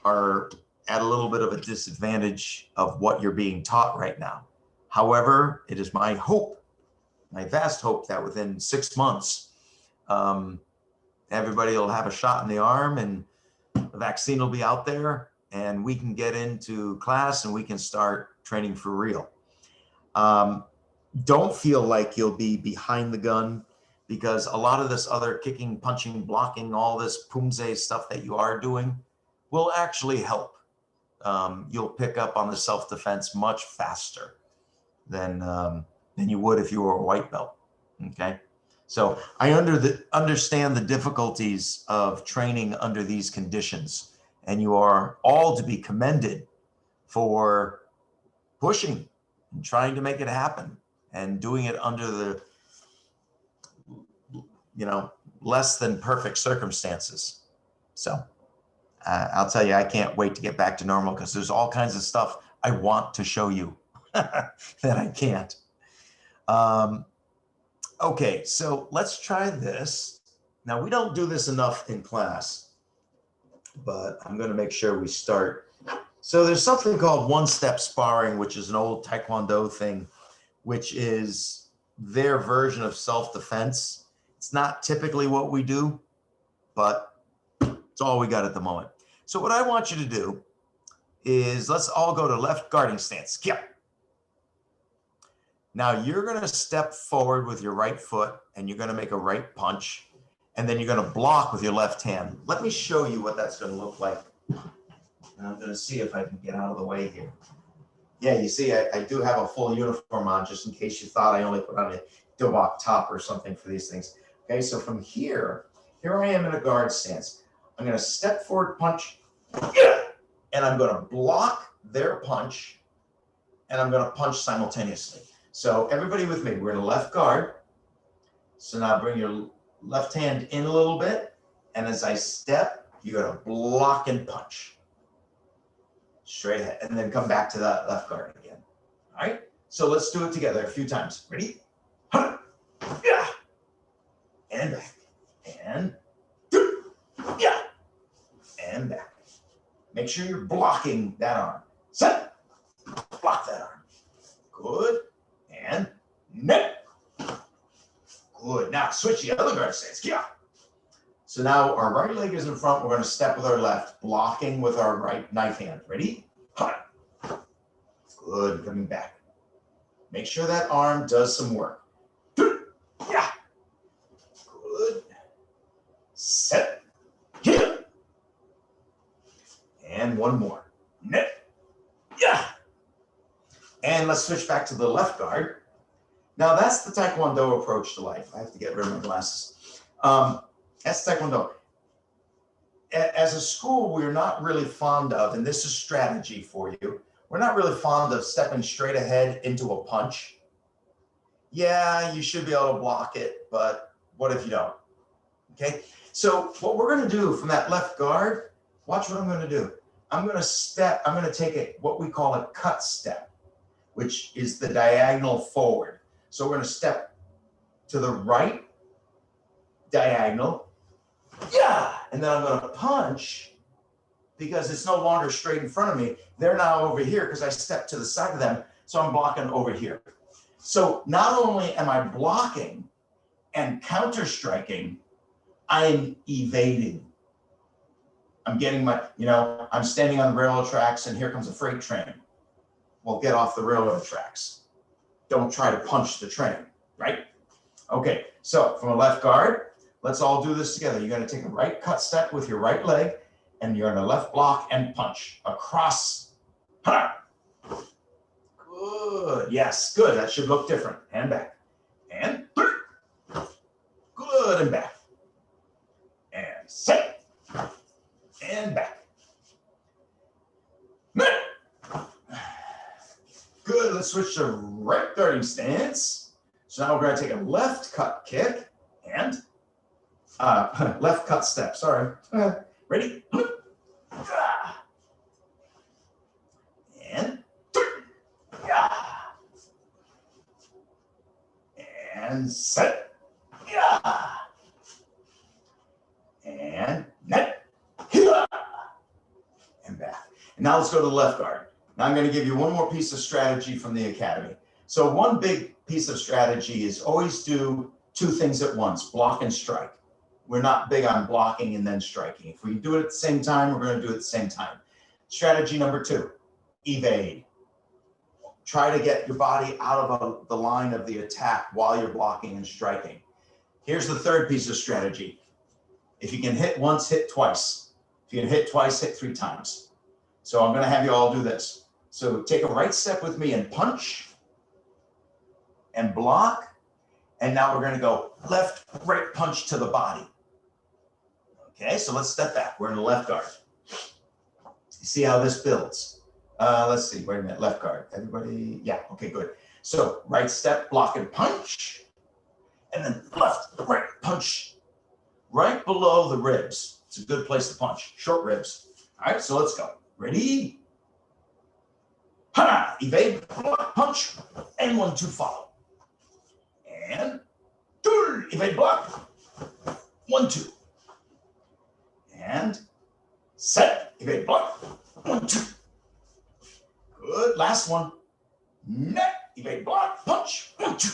are at a little bit of a disadvantage of what you're being taught right now. However, it is my hope, my vast hope, that within 6 months, everybody will have a shot in the arm and the vaccine will be out there and we can get into class and we can start training for real. Don't feel like you'll be behind the gun, because a lot of this other kicking, punching, blocking, all this pumse stuff that you are doing will actually help. You'll pick up on the self-defense much faster than you would if you were a white belt. Okay, so I understand the difficulties of training under these conditions, and you are all to be commended for pushing and trying to make it happen and doing it under the, you know, less than perfect circumstances. So I'll tell you, I can't wait to get back to normal, because there's all kinds of stuff I want to show you that I can't. Okay, so let's try this. Now, we don't do this enough in class, but I'm going to make sure we start. So there's something called one-step sparring, which is an old Taekwondo thing, which is their version of self-defense. It's not typically what we do, but it's all we got at the moment. So what I want you to do is, let's all go to left guarding stance. Kia. Now you're going to step forward with your right foot and you're going to make a right punch, and then you're going to block with your left hand. Let me show you what that's going to look like. And I'm going to see if I can get out of the way here. Yeah, you see, I do have a full uniform on just in case you thought I only put on a Dobok top or something for these things. Okay, so from here I am in a guard stance. I'm going to step forward, punch, and I'm going to block their punch, and I'm going to punch simultaneously. So everybody with me, we're in a left guard. So now bring your left hand in a little bit, and as I step, you're going to block and punch. Straight ahead, and then come back to that left guard again. All right, so let's do it together a few times. Ready? Yeah. And back. And yeah. And back. Make sure you're blocking that arm. Set. Block that arm. Good. And net. Good. Now switch the other guard stance. Yeah. So now our right leg is in front. We're going to step with our left, blocking with our right knife hand. Ready? Good. Coming back. Make sure that arm does some work. Yeah. Good. Set. Yeah. And one more. Net. Yeah. And let's switch back to the left guard. Now that's the Taekwondo approach to life. I have to get rid of my glasses. That's Taekwondo. As a school, we're not really fond of, and this is strategy for you, we're not really fond of stepping straight ahead into a punch. Yeah, you should be able to block it, but what if you don't? Okay, so what we're going to do from that left guard, watch what I'm going to do. I'm going to take what we call a cut step, which is the diagonal forward. So we're going to step to the right, diagonal, yeah, and then I'm going to punch because it's no longer straight in front of me. They're now over here because I stepped to the side of them, so I'm blocking over here. So not only am I blocking and counter striking, I'm evading. I'm getting I'm standing on the railroad tracks and here comes a freight train. Well, get off the railroad tracks. Don't try to punch the train, right? Okay, so from a left guard, let's all do this together. You're going to take a right cut step with your right leg, and you're going to left block and punch across. Ha! Good. Yes, good. That should look different. And back. And good. And back. And set. And back. Good. Let's switch to right guarding stance. So now we're going to take a left cut kick and left cut step. Sorry. Ready? And and set. And net. And back. And now let's go to the left guard. Now I'm going to give you one more piece of strategy from the academy. So one big piece of strategy is always do two things at once, block and strike. We're not big on blocking and then striking. If we do it at the same time, we're going to do it at the same time. Strategy number 2, evade. Try to get your body out of the line of the attack while you're blocking and striking. Here's the third piece of strategy. If you can hit once, hit twice. If you can hit twice, hit 3 times. So I'm going to have you all do this. So take a right step with me and punch and block. And now we're going to go left, right punch to the body. Okay, so let's step back. We're in the left guard. You see how this builds? Let's see, wait a minute, left guard. Everybody, yeah, okay, good. So right step, block and punch. And then left, right punch. Right below the ribs. It's a good place to punch, short ribs. All right, so let's go. Ready? Ha! Evade, block, punch, and 1, 2, follow. And evade, block, 1, 2. And set, evade, block, 1, 2. Good, last one. Net, evade, block, punch, 1, 2.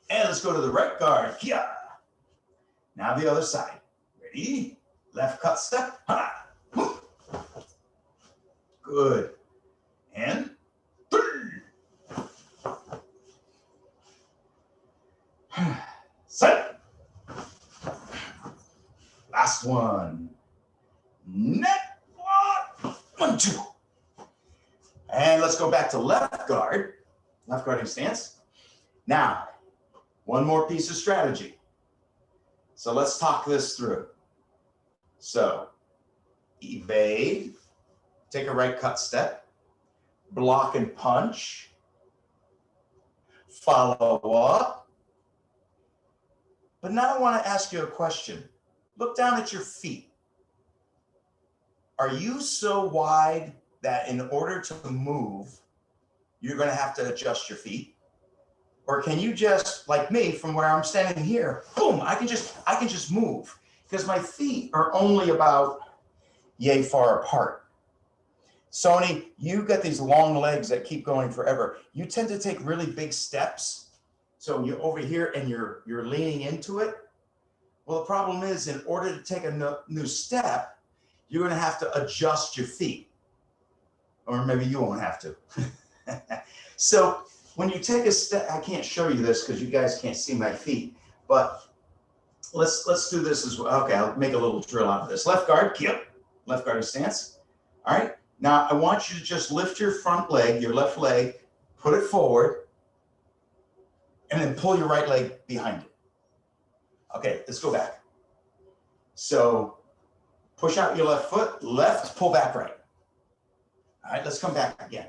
And let's go to the right guard, here. Now the other side. Ready? Left cut step, ha! Good. And set. Last one. Net block. 1, 2. And let's let's go back to left guarding stance. Now, one more piece of strategy. So let's talk this through. So evade, take a right cut step, block and punch, follow up. But now I want to ask you a question. Look down at your feet. Are you so wide that in order to move, you're going to have to adjust your feet? Or can you just, like me, from where I'm standing here, boom, I can just move because my feet are only about yay far apart. Sony, you've got these long legs that keep going forever. You tend to take really big steps. So you're over here and you're leaning into it. Well, the problem is, in order to take a new step, you're going to have to adjust your feet. Or maybe you won't have to. So when you take a step, I can't show you this because you guys can't see my feet, but let's do this as well. Okay, I'll make a little drill out of this. Left guard, yep. Left guarding stance. All right. Now I want you to just lift your front leg, your left leg, put it forward, and then pull your right leg behind it. Okay, let's go back. So push out your left foot, left, pull back right. All right, let's come back again.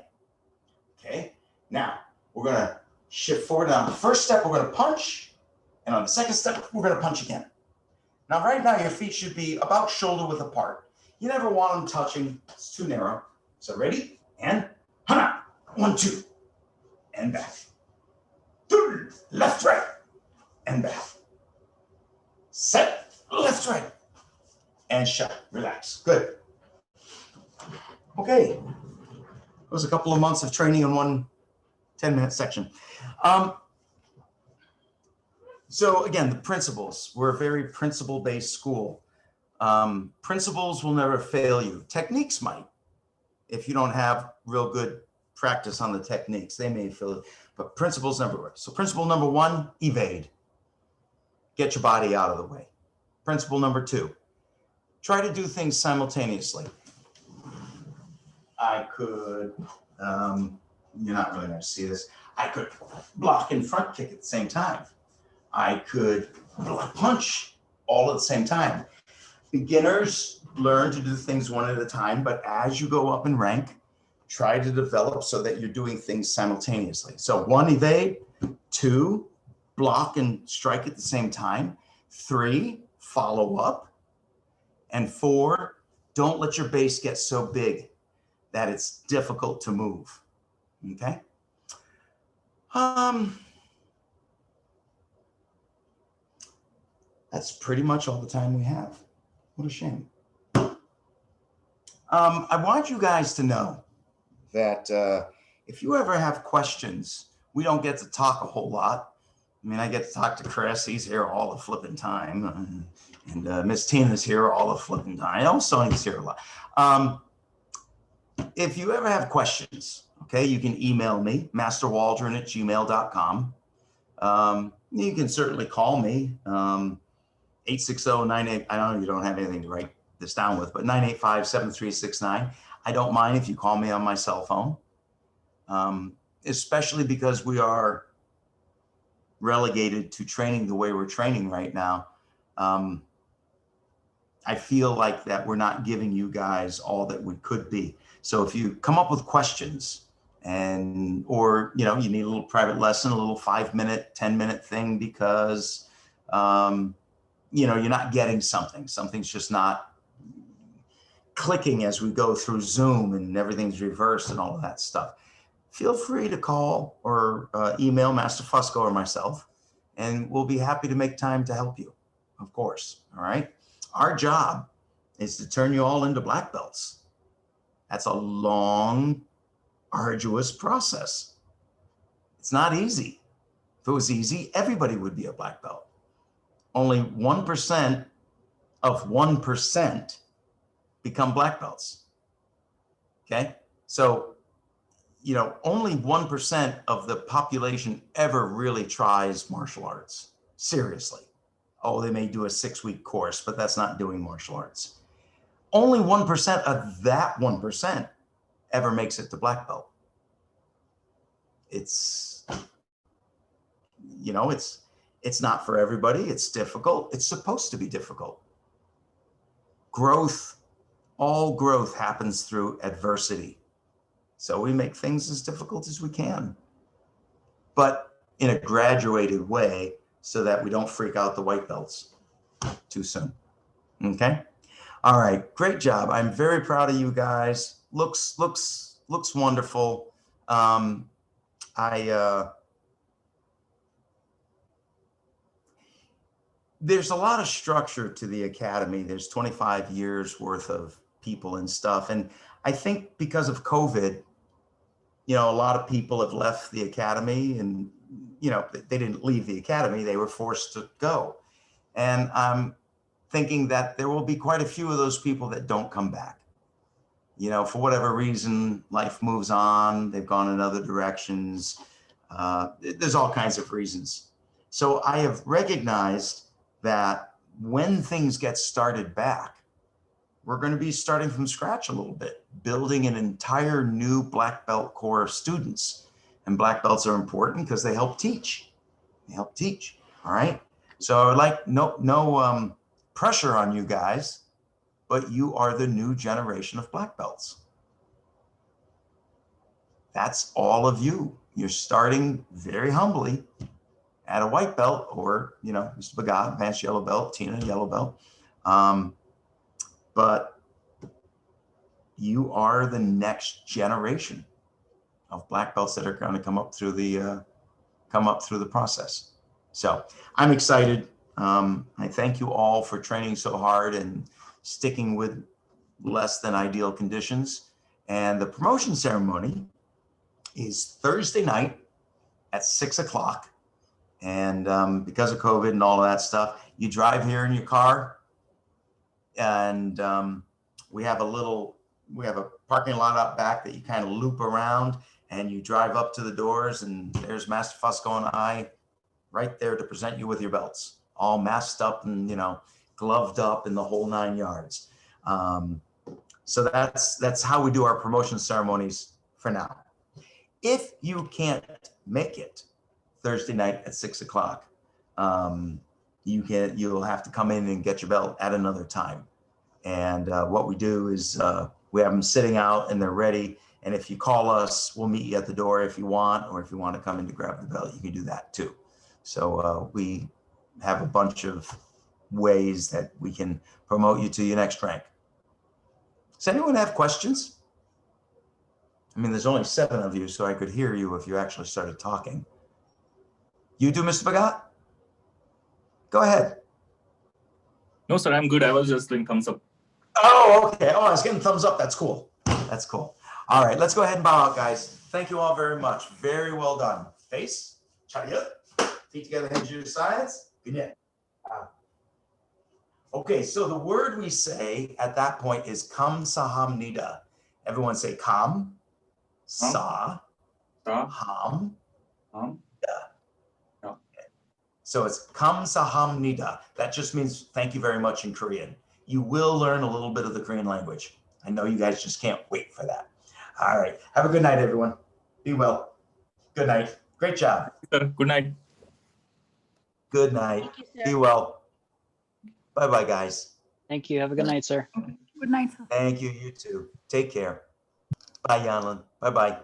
Okay, now we're gonna shift forward. And on the first step, we're gonna punch. And on the second step, we're gonna punch again. Now, right now, your feet should be about shoulder width apart. You never want them touching, it's too narrow. So ready? And hana, 1, 2, and back. Left, right, and back. Set, left, right, and shut, relax, good. Okay, it was a couple of months of training in one 10-minute section. So again, the principles, we're a very principle-based school. Principles will never fail you. Techniques might. If you don't have real good practice on the techniques, they may fail you, but principles never work. So principle number 1, evade. Get your body out of the way. Principle number 2, try to do things simultaneously. I could, you're not really gonna see this. I could block and front kick at the same time. I could punch all at the same time. Beginners learn to do things one at a time, but as you go up in rank, try to develop so that you're doing things simultaneously. So 1, evade. 2, block and strike at the same time. 3, follow up. And 4, don't let your base get so big that it's difficult to move. Okay? That's pretty much all the time we have. What a shame. I want you guys to know that if you ever have questions, we don't get to talk a whole lot. I mean, I get to talk to Chris. He's here all the flipping time. And Miss Tina's here all the flipping time. Also, Sony's here a lot. If you ever have questions, okay, you can email me, masterwaldron@gmail.com. You can certainly call me. 860-98, I know you don't have anything to write this down with, but 985-7369. I don't mind if you call me on my cell phone, especially because we are relegated to training the way we're training right now. I feel like that we're not giving you guys all that we could be. So if you come up with questions or you need a little private lesson, a little 5-minute, 10-minute thing because you're not getting something's just not clicking as we go through Zoom and everything's reversed and all of that stuff. Feel free to call or email Master Fusco or myself, and we'll be happy to make time to help you, of course. All right. Our job is to turn you all into black belts. That's a long, arduous process. It's not easy. If it was easy, everybody would be a black belt. Only 1% of 1% become black belts. Okay. So, only 1% of the population ever really tries martial arts. Seriously. Oh, they may do a 6-week course, but that's not doing martial arts. Only 1% of that 1% ever makes it to black belt. it's, you know, it's not for everybody. It's difficult. It's supposed to be difficult. Growth, all growth happens through adversity. So we make things as difficult as we can, but in a graduated way so that we don't freak out the white belts too soon. Okay. All right. Great job. I'm very proud of you guys. Looks wonderful. There's a lot of structure to the academy. There's 25 years worth of people and stuff. And I think because of COVID, you know, a lot of people have left the academy and, you know, they didn't leave the academy. They were forced to go. And I'm thinking that there will be quite a few of those people that don't come back. You know, for whatever reason, life moves on. They've gone in other directions. There's all kinds of reasons. So I have recognized that when things get started back, we're going to be starting from scratch a little bit, building an entire new black belt core of students. And black belts are important because they help teach. They help teach. All right. So I would like no pressure on you guys, but you are the new generation of black belts. That's all of you. You're starting very humbly at a white belt, or, you know, Mr. Bagat, advanced yellow belt, Tina, yellow belt. But you are the next generation of black belts that are going to come up through the process. So I'm excited. I thank you all for training so hard and sticking with less than ideal conditions. And the promotion ceremony is Thursday night at 6 o'clock. And because of COVID and all of that stuff, you drive here in your car, and we have a parking lot out back that you kind of loop around, and you drive up to the doors, and there's Master Fusco and I right there to present you with your belts, all masked up and, you know, gloved up in the whole 9 yards. So that's how we do our promotion ceremonies for now. If you can't make it Thursday night at 6 o'clock, you'll have to come in and get your belt at another time. And what we do is we have them sitting out and they're ready. And if you call us, we'll meet you at the door if you want, or if you want to come in to grab the belt, you can do that too. So we have a bunch of ways that we can promote you to your next rank. Does anyone have questions? I mean, there's only 7 of you, so I could hear you if you actually started talking. You do, Mr. Bagat? Go ahead. No, sir, I'm good. I was just doing thumbs up. Oh, okay. Oh, I was getting thumbs up. That's cool. That's cool. All right, let's go ahead and bow out, guys. Thank you all very much. Very well done. Face, chariot, feet together, hands to your sides. Good night. Okay, so the word we say at that point is kam sahamnida. Everyone say kam, sa, ham. So it's kam sahamnida. That just means thank you very much in Korean. You will learn a little bit of the Korean language. I know you guys just can't wait for that. All right. Have a good night, everyone. Be well. Good night. Great job. Sir, good night. Good night. Thank you, sir. Be well. Bye-bye, guys. Thank you. Have a good night, sir. Good night, sir. Thank you. You too. Take care. Bye, Yanlin. Bye-bye.